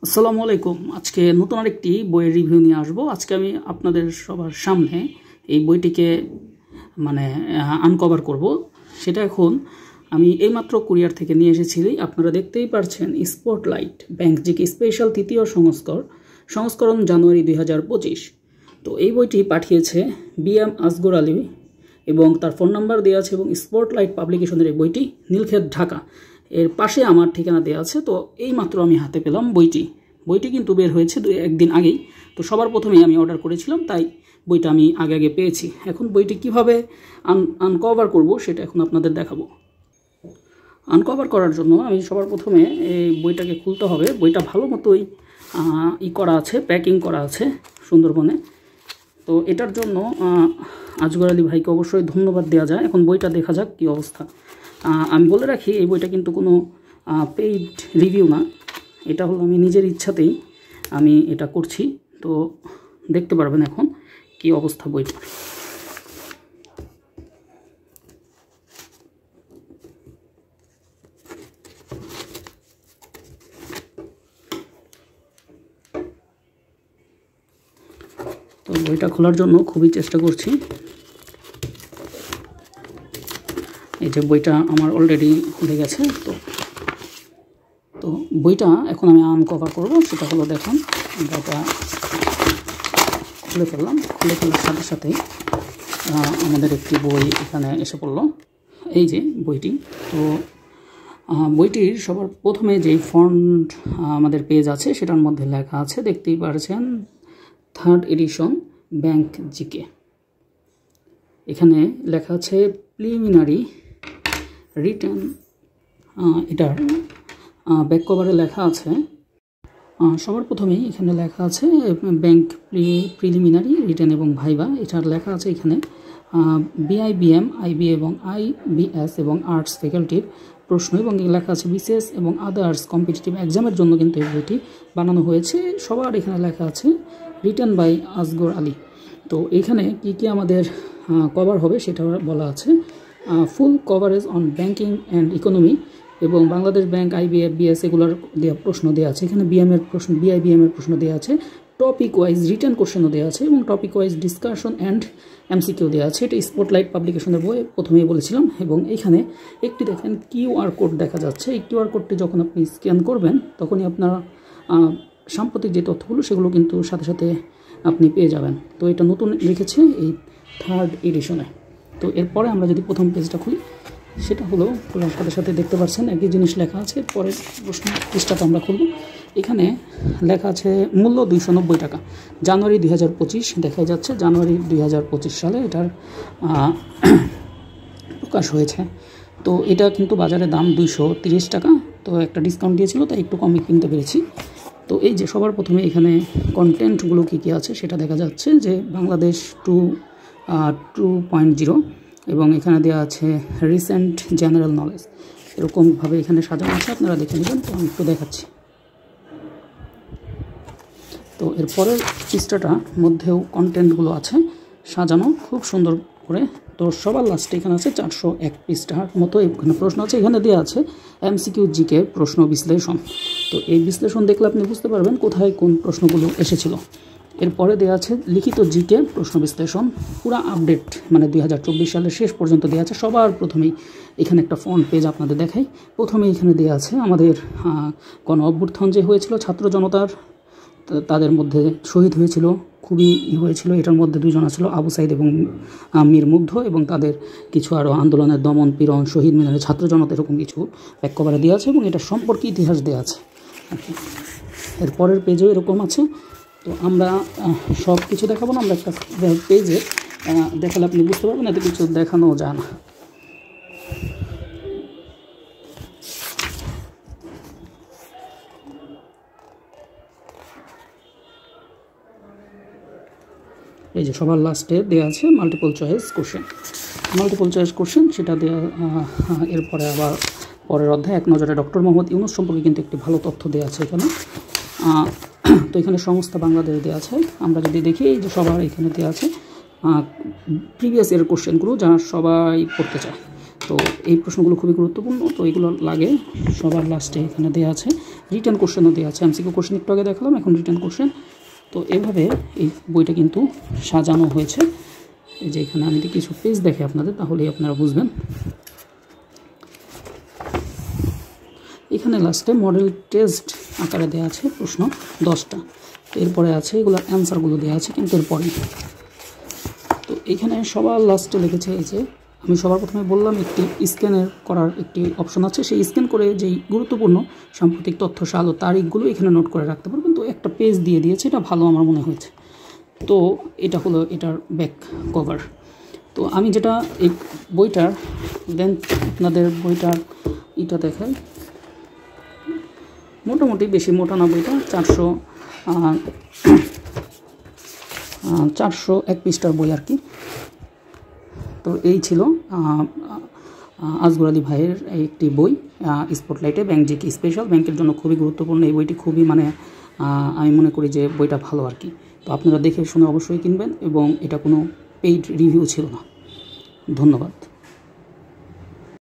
আসসালামু আলাইকুম। আজকে নতুন আরেকটি বইয়ের রিভিউ নিয়ে আসব। আজকে আমি আপনাদের সবার সামনে এই বইটিকে আনকভার করব। সেটা এখন আমি এইমাত্র কুরিয়ার থেকে নিয়ে এসেছি। আপনারা দেখতেই পারছেন, স্পটলাইট ব্যাংক জিকে স্পেশাল তৃতীয় সংস্করণ জানুয়ারি 2025। তো এই বইটি পাঠিয়েছে BM আসগর আলী এবং তার ফোন নাম্বার দেওয়া আছে, এবং স্পটলাইট পাবলিকেশনের এই বইটি নীলক্ষেত, ঢাকা এর পাশে আমার ঠিকানা দেওয়া আছে। তো এইমাত্র আমি হাতে পেলাম বইটি কিন্তু বের হয়েছে একদিন আগেই। তো সবার প্রথমেই আমি অর্ডার করেছিলাম, তাই বইটা আমি আগে পেয়েছি। এখন বইটি কিভাবে আনকভার করব সেটা এখন আপনাদের দেখাবো। আনকভার করার জন্য আমি সবার প্রথমে এই বইটাকে খুলতে হবে। বইটা ভালো মতোই করা আছে, প্যাকিং করা আছে সুন্দরবনে। তো এটার জন্য আসগর আলী ভাইকে অবশ্যই ধন্যবাদ দেওয়া যায়। এখন বইটা দেখা যাক কী অবস্থা। আমি বলে রাখি, এই বইটা কিন্তু কোনো পেইড রিভিউ না। এটা হলো আমি নিজের ইচ্ছাতেই আমি এটা করছি। তো দেখতে পারবেন এখন কি অবস্থা বইটা। তো বইটা খোলার জন্য খুবই চেষ্টা করছি। এই যে বইটা আমার অলরেডি খুলে গেছে। তো বইটা এখন আমি আনকভার করব। সেটা হলো, দেখুন, আমরা এটা খুলে ফেললাম। খুলে ফেলার সাথে সাথেই আমাদের একটি বই এখানে এসে পড়ল। এই যে বইটি। তো বইটির সবার প্রথমে যেই ফন্ট আমাদের পেজ আছে সেটার মধ্যে লেখা আছে, দেখতেই পারছেন, 3rd এডিশন ব্যাংক জিকে। এখানে লেখা আছে প্রিলিমিনারি রিটার্ন। এটার ব্যাক কভারে লেখা আছে, সবার প্রথমেই এখানে লেখা আছে ব্যাংক প্রিলিমিনারি রিটার্ন এবং ভাইবা। এটার লেখা আছে এখানে BIBM, IB এবং IBS এবং আর্টস ফ্যাকাল্টির প্রশ্ন, এবং লেখা আছে বিসিএস এবং আদার্স কম্পিটিটিভ এক্সামের জন্য কিন্তু এই বইটি বানানো হয়েছে। সবার এখানে লেখা আছে রিটার্ন বাই আসগর আলী। তো এখানে কি আমাদের কভার হবে সেটা বলা আছে। ফুল coverage on banking and economy এবং বাংলাদেশ ব্যাংক, IBS এগুলোর দেওয়া প্রশ্ন দেওয়া আছে। এখানে BIBM এর প্রশ্ন দেওয়া আছে, টপিক ওয়াইজ রিটার্ন কোশ্চেনও দেওয়া আছে এবং topic wise discussion and MCQ দেওয়া আছে। এটা স্পটলাইট পাবলিকেশনের বই, প্রথমেই বলেছিলাম। এবং এখানে একটি দেখেন QR কোড দেখা যাচ্ছে। এই QR কোডটি যখন আপনি স্ক্যান করবেন তখনই আপনার সাম্প্রতিক যে তথ্যগুলো সেগুলো কিন্তু সাথে সাথে আপনি পেয়ে যাবেন। তো এটা নতুন লিখেছে এই 3rd এডিশনে। তো এরপরে আমরা যদি প্রথম পেজটা খুলি, সেটা হলো খোলার সাথে সাথে দেখতে পাচ্ছেন একই জিনিস লেখা আছে। পরের প্রশ্ন পৃষ্ঠাটা আমরা খুলব। এখানে লেখা আছে মূল্য 290 টাকা, জানুয়ারি 2025 দেখা যাচ্ছে। জানুয়ারি 2025 সালে এটার প্রকাশ হয়েছে। তো এটা কিন্তু বাজারে দাম 230 টাকা। তো একটা ডিসকাউন্ট দিয়েছিল, তাই একটু কমে কিনতে পেরেছি। তো এই যে সবার প্রথমে এখানে কন্টেন্টগুলো কী আছে সেটা দেখা যাচ্ছে, যে বাংলাদেশ 2.0 এবং এখানে দেওয়া আছে রিসেন্ট জেনারেল নলেজ। এরকমভাবে এখানে সাজানো আছে, আপনারা দেখে নেবেন। তো আমি একটু দেখাচ্ছি। তো এরপরের পৃষ্ঠাটার মধ্যেও কন্টেন্টগুলো আছে সাজানো খুব সুন্দর করে। তো সবার লাস্টে এখানে আছে 401 পৃষ্ঠার মতো এখানে প্রশ্ন আছে। এখানে দেওয়া আছে MCQ জিকে প্রশ্ন বিশ্লেষণ। তো এই বিশ্লেষণ দেখলে আপনি বুঝতে পারবেন কোথায় কোন প্রশ্নগুলো এসেছিল। এরপরে দেওয়া আছে লিখিত জিকে প্রশ্ন বিশ্লেষণ, পুরো আপডেট 2024 সালের শেষ পর্যন্ত দেওয়া আছে। সবার প্রথমেই এখানে একটা ফ্রন্ট পেজ আপনাদের দেখাই। প্রথমে এখানে দেওয়া আছে আমাদের গণ অভ্যুত্থান যে হয়েছিল, ছাত্র জনতার, তাদের মধ্যে শহীদ হয়েছিল, খুবই হয়েছিল। এটার মধ্যে দুজন ছিল, আবু সাইদ এবং মীর মুগ্ধ, এবং তাদের কিছু আরও আন্দোলনের দমন পীড়ন, শহীদ মিনারে ছাত্র জনতা, এরকম কিছু ব্যাক কভারে দেওয়া আছে এবং এটা সম্পর্কে ইতিহাস দেওয়া আছে। এরপরের পেজও এরকম আছে। তো আমরা সব কিছু দেখাবো না, আমরা একটা পেজে দেখালে আপনি বুঝতে পারবেন, এত কিছু দেখানো যায় না। এই যে সবার লাস্টে দেওয়া আছে মাল্টিপল চয়েস কোশ্চেন, সেটা দেওয়া। এরপরে আবার পরের অধ্যায় 1 নজরে ডক্টর মোহাম্মদ ইউনূস সম্পর্কে কিন্তু একটি ভালো তথ্য দেওয়া আছে এখানে। তো এখানে সংস্থা বাংলাদেশ দেওয়া আছে। আমরা যদি দেখি, এই যে সবার এখানে দেওয়া আছে প্রিভিয়াস ইয়ারের কোশ্চেনগুলো, যা সবাই পড়তে চায়। তো এই প্রশ্নগুলো খুবই গুরুত্বপূর্ণ, তো এগুলো লাগে সবার লাস্টে এখানে দেওয়া আছে। রিটার্ন কোশ্চেনও দেওয়া আছে, এমসিকিউ কোশ্চেন একটু আগে দেখালাম, এখন রিটার্ন কোশ্চেন। তো এভাবে এই বইটা কিন্তু সাজানো হয়েছে। এই যে এখানে আমি কিছু পেজ দেখে আপনাদের, তাহলেই আপনারা বুঝবেন। এখানে লাস্টে মডেল টেস্ট আকারে দেওয়া আছে প্রশ্ন 10টা, এরপরে আছে এগুলো অ্যান্সারগুলো দেওয়া আছে কিন্তু এরপরে। তো এখানে সবার লাস্টে লিখেছে এই যে আমি সবার প্রথমে বললাম একটি স্ক্যানের করার একটি অপশন আছে, সেই স্ক্যান করে যেই গুরুত্বপূর্ণ সাম্প্রতিক তথ্য, সাল ও তারিখগুলো এখানে নোট করে রাখতে পারবেন। তো একটা পেজ দিয়ে দিয়েছে, এটা ভালো আমার মনে হয়েছে। তো এটা হলো এটার ব্যাক কভার। তো আমি যেটা এই বইটার দেন আপনাদের বইটার এটা দেখাই, মোটামুটি বেশি মোটা না বইটা, 401 পৃষ্ঠার বই আর কি। তো এই ছিল আজগর আলী ভাইয়ের একটি বই, স্পটলাইটে ব্যাংক জিকে স্পেশাল। ব্যাংকের জন্য খুবই গুরুত্বপূর্ণ এই বইটি, খুবই মানে আমি মনে করি যে বইটা ভালো আর কি। তো আপনারা দেখে শুনে অবশ্যই কিনবেন, এবং এটা কোনো পেইড রিভিউ ছিল না। ধন্যবাদ।